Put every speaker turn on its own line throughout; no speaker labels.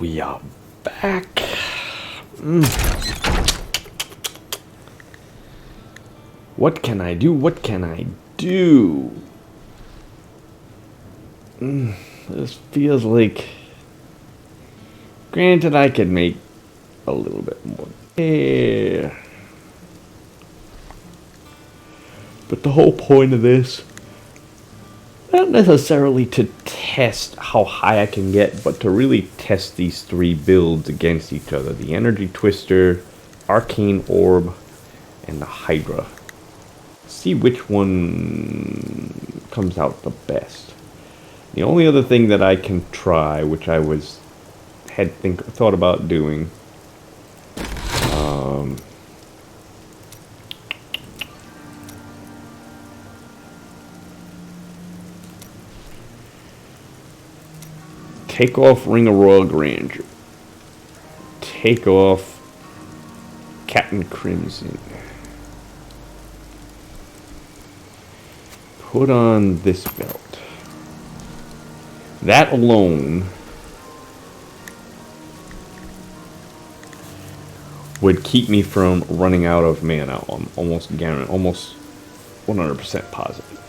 we are back. What can I do? What can I do? This feels like... Granted, I could make a little bit more there. But the whole point of this, not necessarily to test how high I can get, but to really test these three builds against each other. The Energy Twister, Arcane Orb, and the Hydra. See which one comes out the best. The only other thing that I can try, which I had thought about doing, take off Ring of Royal Grandeur. Take off Captain Crimson. Put on this belt. That alone would keep me from running out of mana. I'm almost guaranteed, almost 100% positive.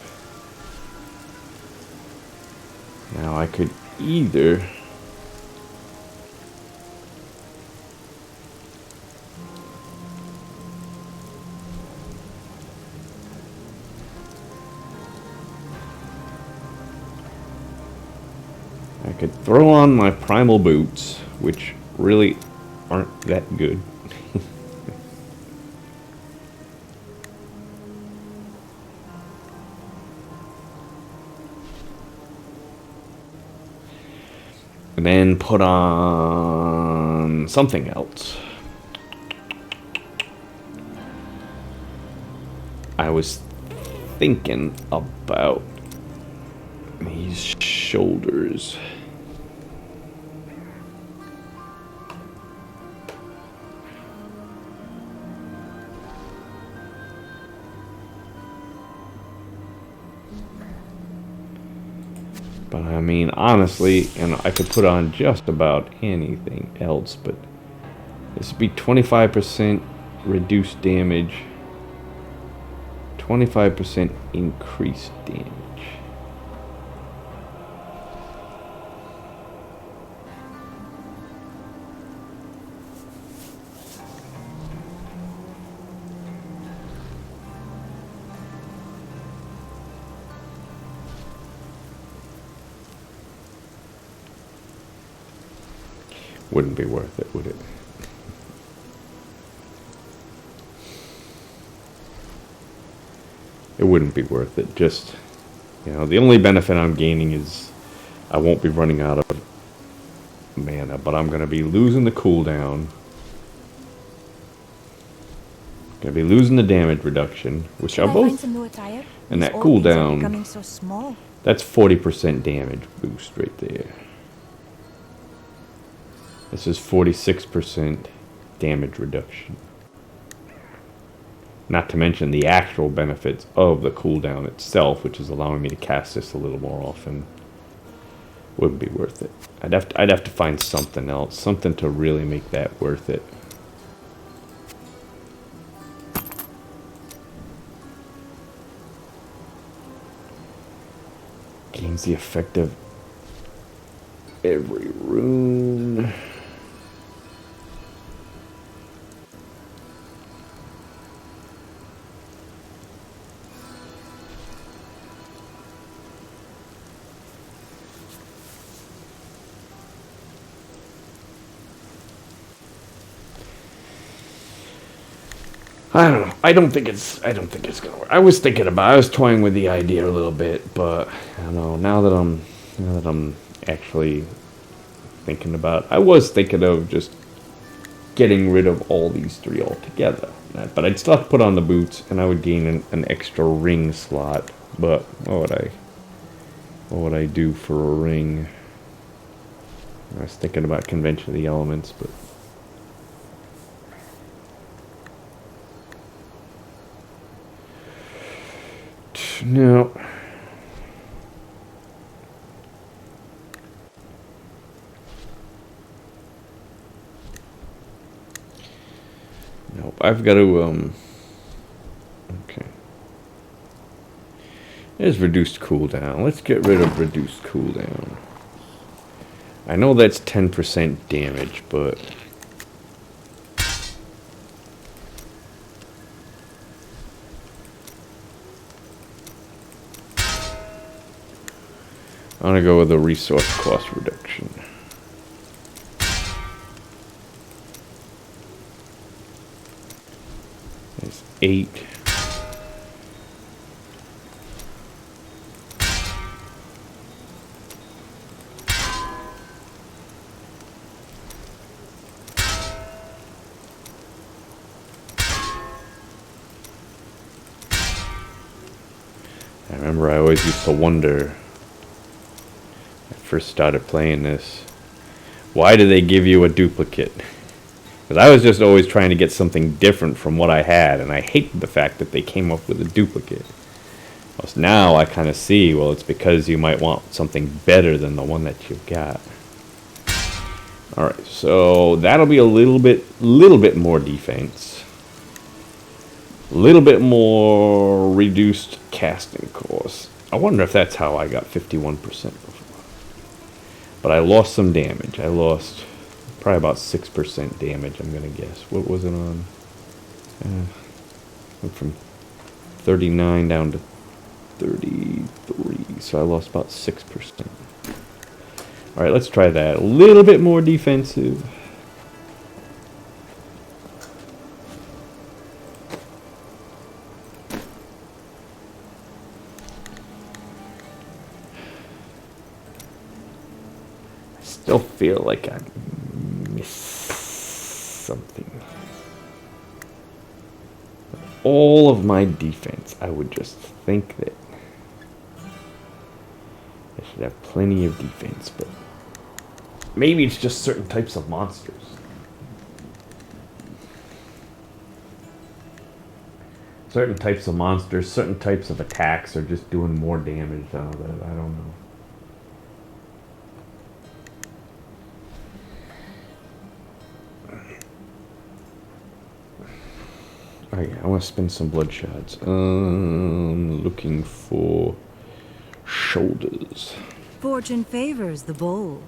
Now I could either throw on my primal boots, which really aren't that good. And then put on something else. I was thinking about these shoulders. But I mean, honestly, and I could put on just about anything else, but this would be 25% reduced damage, 25% increased damage. Wouldn't be worth it, would it? It wouldn't be worth it. Just, you know, the only benefit I'm gaining is I won't be running out of mana, but I'm going to be losing the cooldown. Going to be losing the damage reduction, which are both. And that cooldown, that's 40% damage boost right there. This is 46% damage reduction. Not to mention the actual benefits of the cooldown itself, which is allowing me to cast this a little more often. Wouldn't be worth it. I'd have to find something else, something to really make that worth it. Gains the effect of every rune. I don't know. I don't think it's gonna work. I was toying with the idea a little bit, but I don't know. Now that I'm actually thinking about it, I was thinking of just getting rid of all these three altogether. But I'd still have to put on the boots, and I would gain an extra ring slot. But what would I do for a ring? I was thinking about Convention of the Elements, but. No. I've got to, okay. There's reduced cooldown. Let's get rid of reduced cooldown. I know that's 10% damage, but... I'm gonna go with a resource cost reduction. That's 8. I remember I always used to wonder, first started playing this, why do they give you a duplicate? Because I was just always trying to get something different from what I had, and I hated the fact that they came up with a duplicate. Well, now I kind of see, well, it's because you might want something better than the one that you've got. Alright, so that'll be a little bit more defense. A little bit more reduced casting cost. I wonder if that's how I got 51% before. But I lost some damage. I lost probably about 6% damage, I'm going to guess. What was it on? Went from 39 down to 33. So I lost about 6%. Alright, let's try that. A little bit more defensive. Still feel like I missed something. All of my defense, I would just think that I should have plenty of defense, but maybe it's just certain types of monsters. Certain types of monsters, certain types of attacks are just doing more damage out of that. I don't know. Oh yeah, I want to spend some blood shards. Looking for shoulders.
Fortune favors the bold.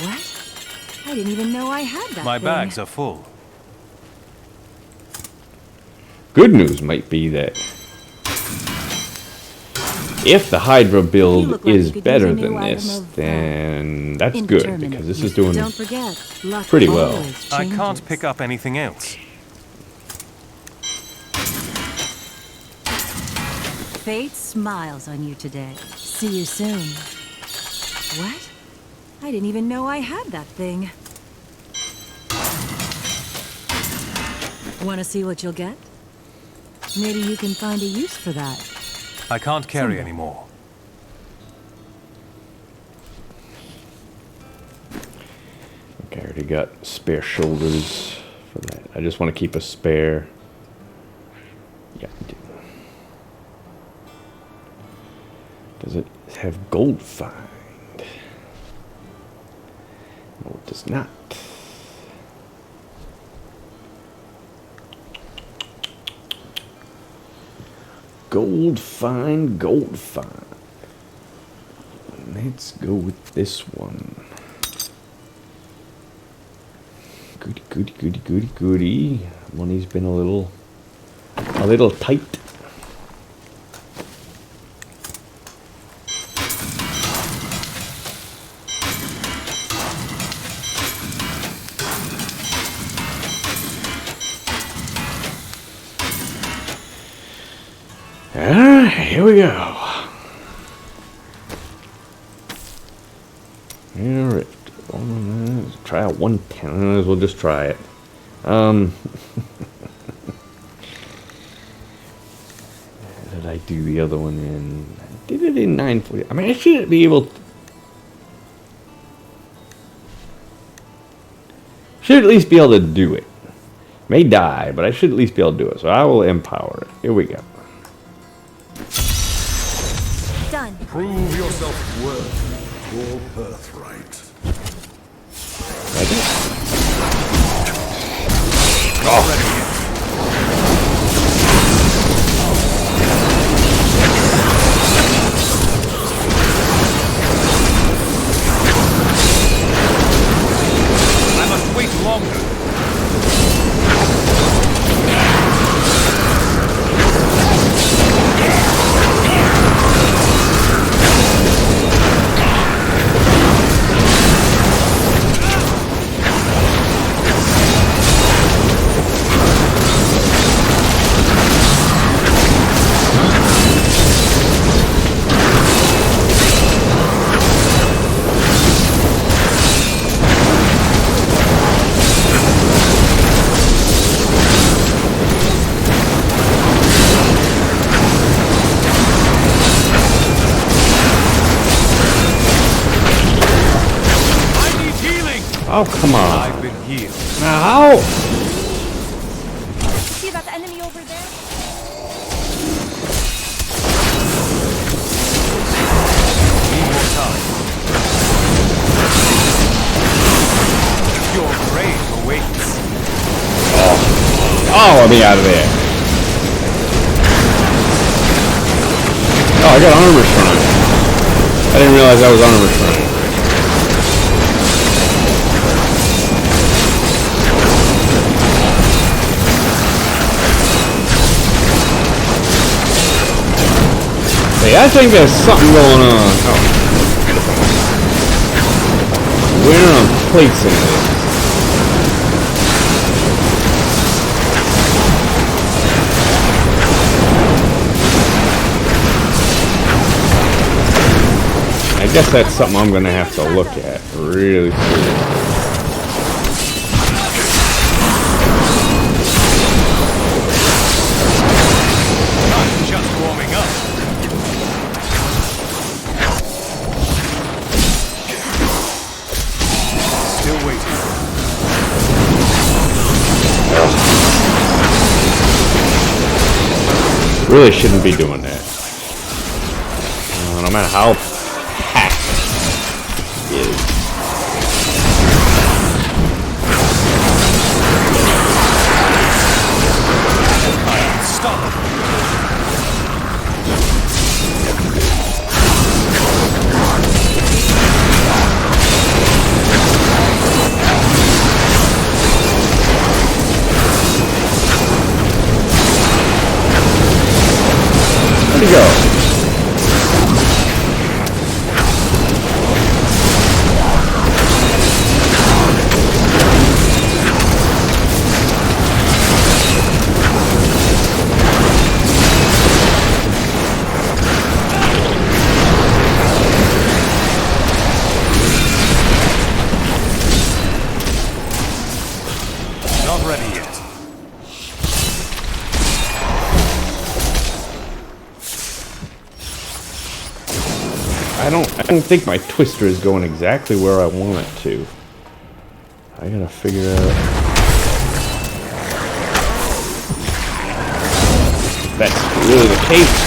What? I didn't even know I had that
My
thing.
bags are full.
Good news might be that if the Hydra build is better than this, then that's good, because this is doing pretty well.
I can't pick up anything else.
Fate smiles on you today. See you soon. What? I didn't even know I had that thing. Want to see what you'll get? Maybe you can find a use for that.
I can't carry anymore.
Okay, I already got spare shoulders for that. I just want to keep a spare. Yeah, I do. Does it have gold find? No, it does not. Gold find, gold find. Let's go with this one. Goody, goody, goody, goody, goody. Money's been a little tight. Alright, here we go. Alright. Try a 110. Might as well just try it. Did I do the other one in? I did it in 940. I mean, I should be able to. Should at least be able to do it. May die, but I should at least be able to do it. So I will empower it. Here we go.
Done.
Prove yourself worthy of your birthright.
Not ready yet. I must wait longer.
Oh, come on.
I've been healed.
Now,
See that enemy over there?
Need more time. Your grave awaits.
oh, let me out of there. Oh, I got armor shrine. I didn't realize that was armor shrine. Hey, I think there's something going on. Oh. Where I'm placing this. I guess that's something I'm gonna have to look at really soon.
Not just warming up. Still waiting.
Really shouldn't be doing that. No matter how packed it is.
Stop.
Where'd he go?
Not ready yet.
I don't think my twister is going exactly where I want it to. I gotta figure out if that's really the case.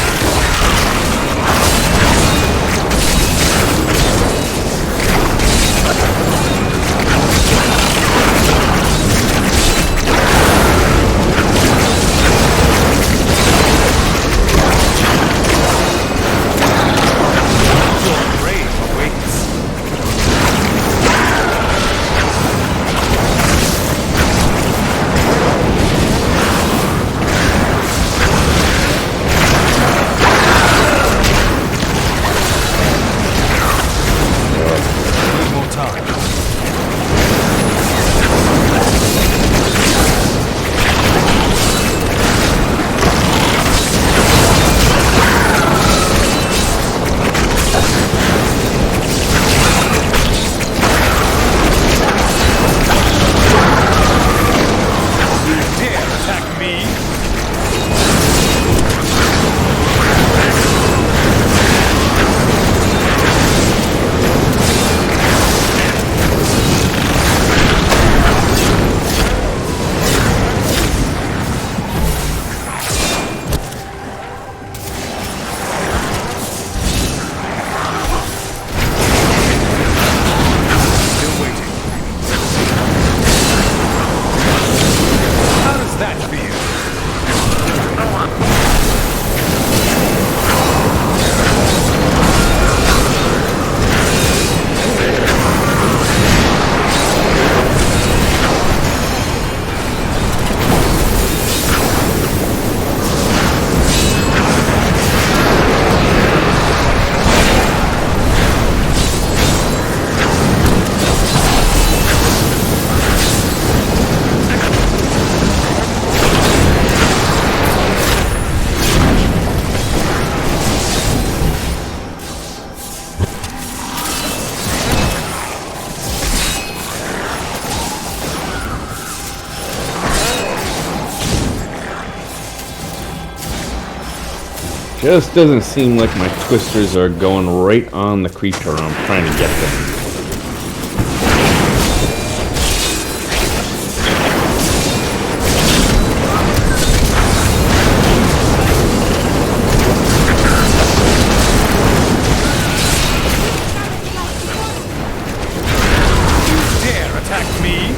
Just doesn't seem like my twisters are going right on the creature I'm trying to get them.
Dare attack me?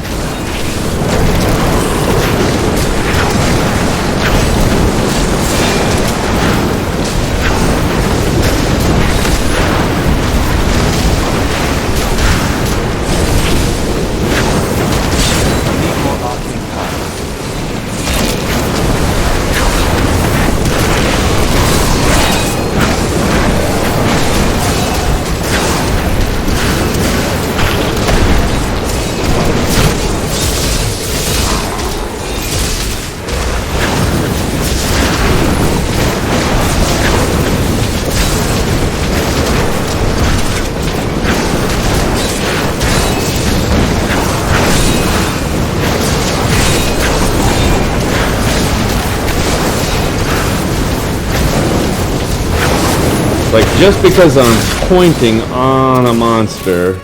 Like, just because I'm pointing on a monster,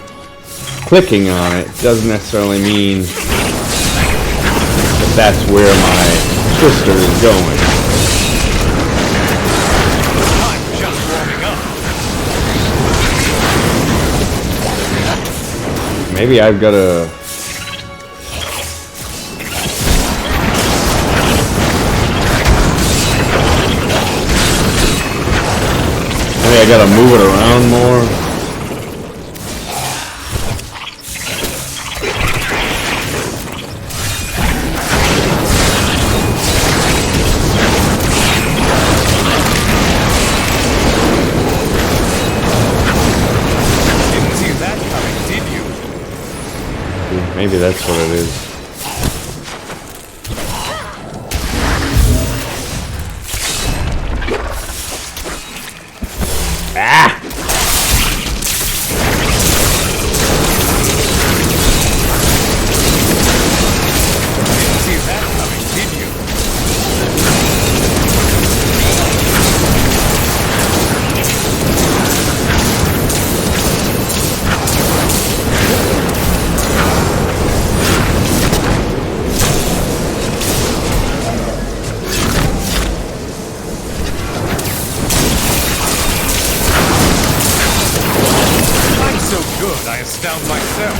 clicking on it, doesn't necessarily mean that that's where my twister is going.
I'm just warming up.
Maybe I've got to... I gotta move it around more.
Didn't see that coming, did you?
Maybe that's what it is. Ah!
Didn't see that coming, did you? I'm so good, I astound myself.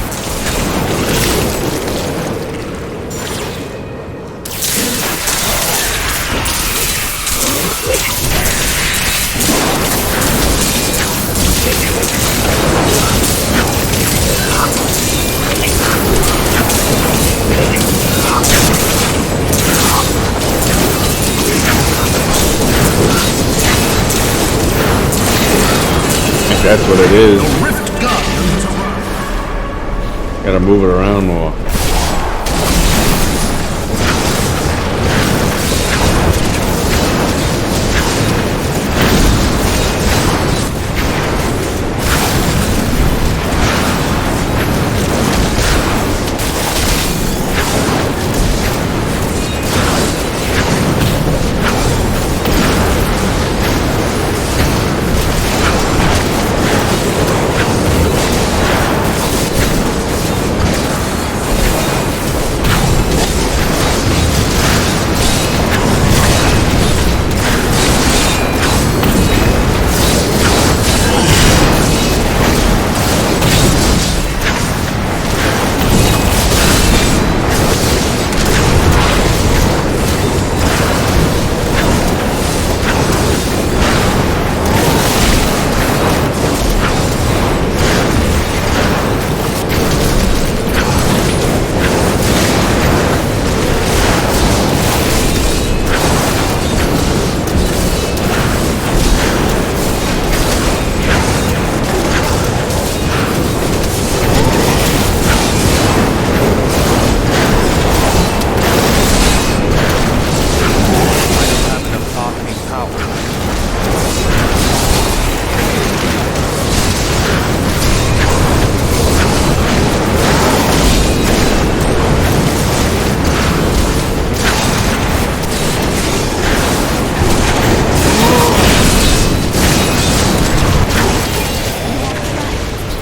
That's what it is.
Rift Guardians arrive.
Gotta move it around more.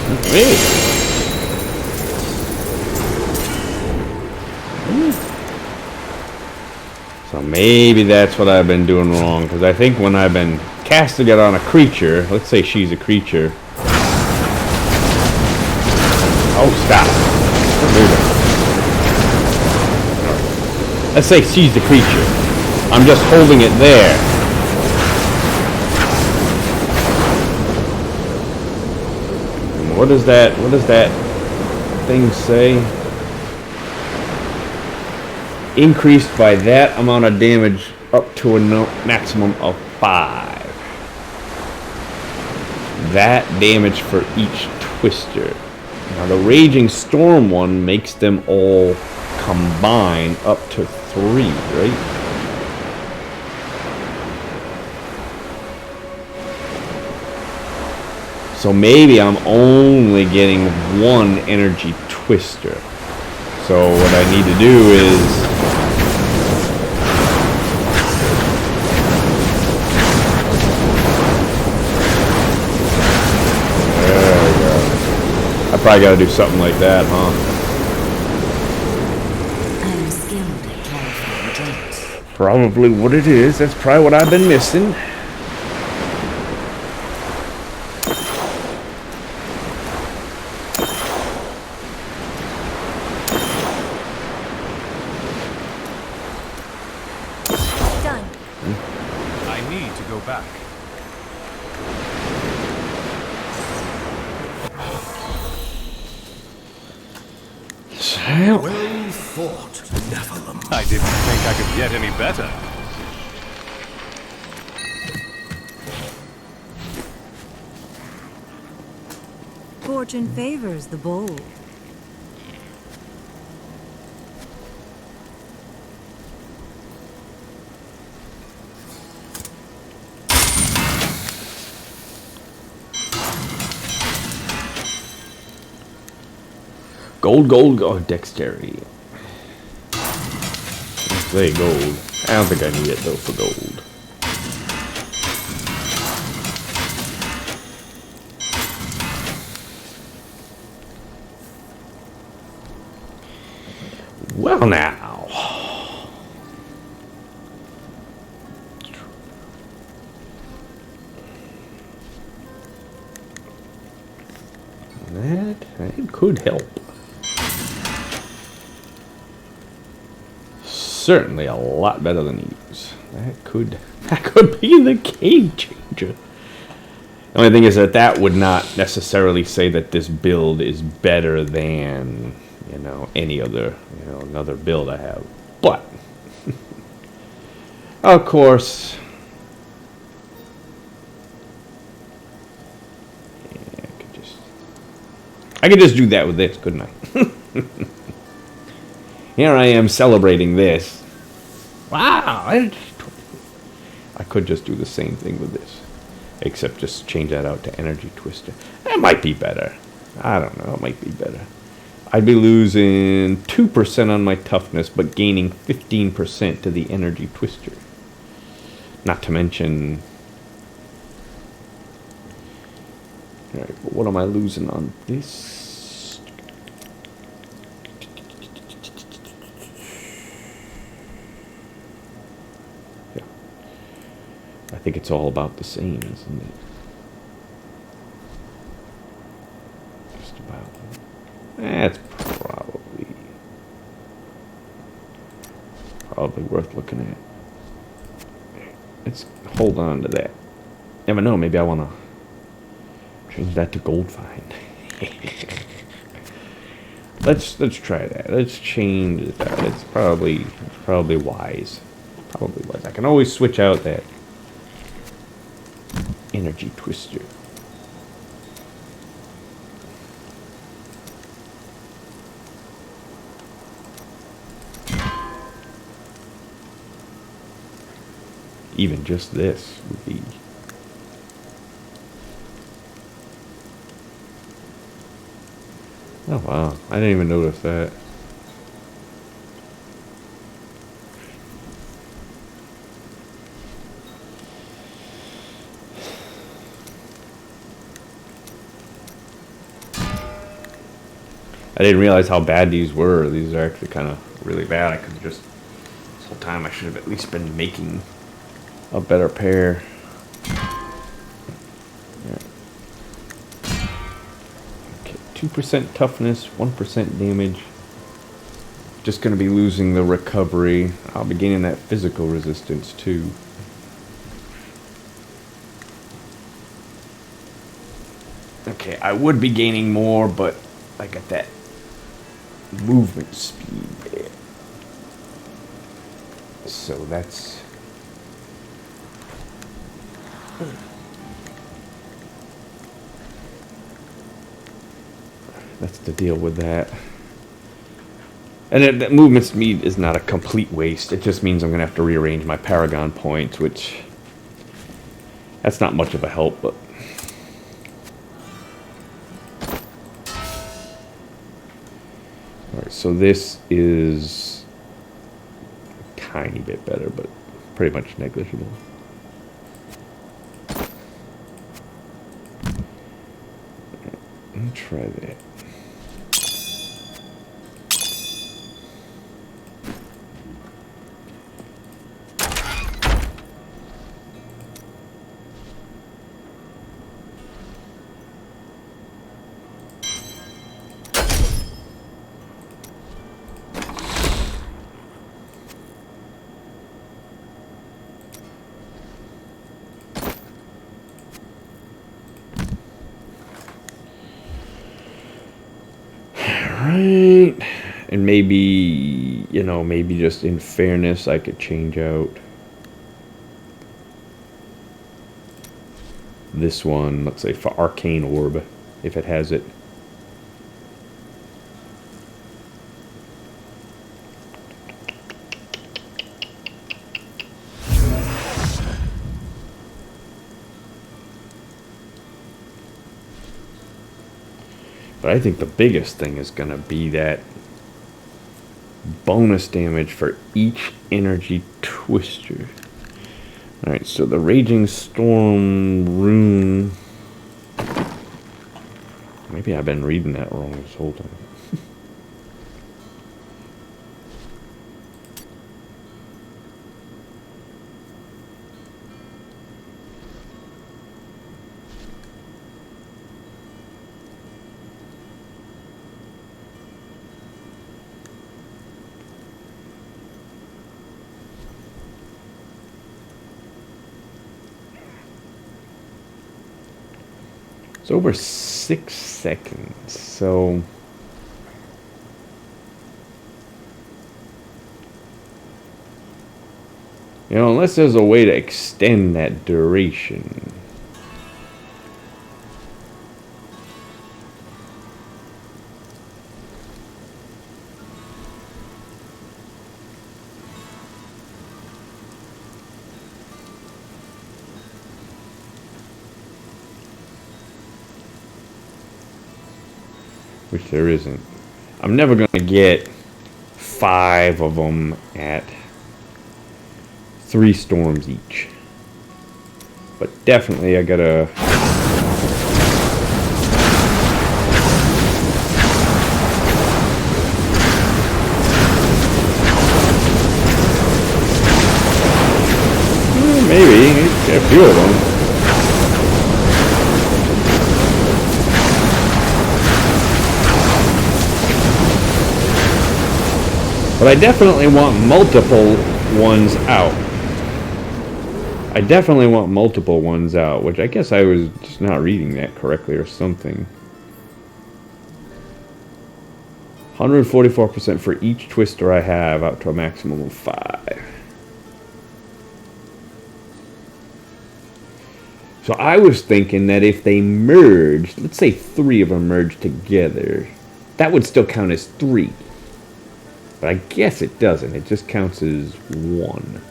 Hey. So maybe that's what I've been doing wrong, because I think when I've been casting it on a creature, let's say she's a creature. Oh, stop. Let's say she's the creature. I'm just holding it there. And what does that thing say? Increased by that amount of damage up to a maximum of 5. That damage for each twister. Now the Raging Storm one makes them all combine up to 3, right? So maybe I'm only getting 1 energy twister. So what I need to do is I probably gotta do something like that, huh?
I'm skilled at clarifying drinks.
Probably what it is. That's probably what I've been missing.
Done.
I need to go back.
Well fought, Nephilim.
I didn't think I could get any better.
Fortune favors the bold.
Gold, dexterity. Say gold. I don't think I need it though for gold. Well now. That could help. Certainly a lot better than these. That could be the game changer. The only thing is that would not necessarily say that this build is better than, any other, another build I have. But of course, yeah, I could just do that with this, couldn't I? Here I am celebrating this. Wow! I could just do the same thing with this. Except just change that out to Energy Twister. That might be better. I don't know. It might be better. I'd be losing 2% on my toughness, but gaining 15% to the Energy Twister. Not to mention... Alright, but what am I losing on this? I think it's all about the same, isn't it? Just about. That's probably worth looking at. Let's hold on to that. Never know, maybe I want to change that to gold find. Let's try that. Let's change that. It's probably wise. Probably wise. I can always switch out that Energy Twister. Even just this would be... Oh wow, I didn't even notice that. I didn't realize how bad these were. These are actually kind of really bad. I could have just... This whole time I should have at least been making a better pair. Yeah. Okay, 2% toughness, 1% damage. Just going to be losing the recovery. I'll be gaining that physical resistance too. Okay, I would be gaining more, but I got that movement speed there. So that's... That's the deal with that. And that movement speed is not a complete waste. It just means I'm going to have to rearrange my Paragon points, which... That's not much of a help, but... Alright, so this is... a tiny bit better, but pretty much negligible. Let me try that. Right, and maybe, you know, maybe just in fairness I could change out this one, let's say for Arcane Orb, if it has it. But I think the biggest thing is going to be that bonus damage for each energy twister. Alright, so the Raging Storm rune... Maybe I've been reading that wrong this whole time. It's over 6 seconds, so... You know, unless there's a way to extend that duration. Which there isn't. I'm never going to get 5 of them at 3 storms each. But definitely I gotta... Maybe. Get a few of them. But I definitely want multiple ones out. I definitely want multiple ones out, which I guess I was just not reading that correctly or something. 144% for each twister I have, out to a maximum of 5. So I was thinking that if they merged, let's say 3 of them merged together, that would still count as 3. But I guess it doesn't. It just counts as 1.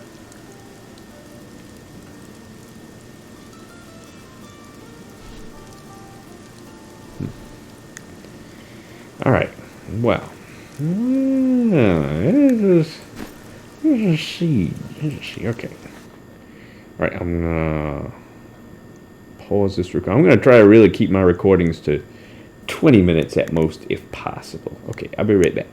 Alright. Well. Let's see. Okay. Alright, I'm gonna pause this record. I'm gonna try to really keep my recordings to 20 minutes at most if possible. Okay, I'll be right back.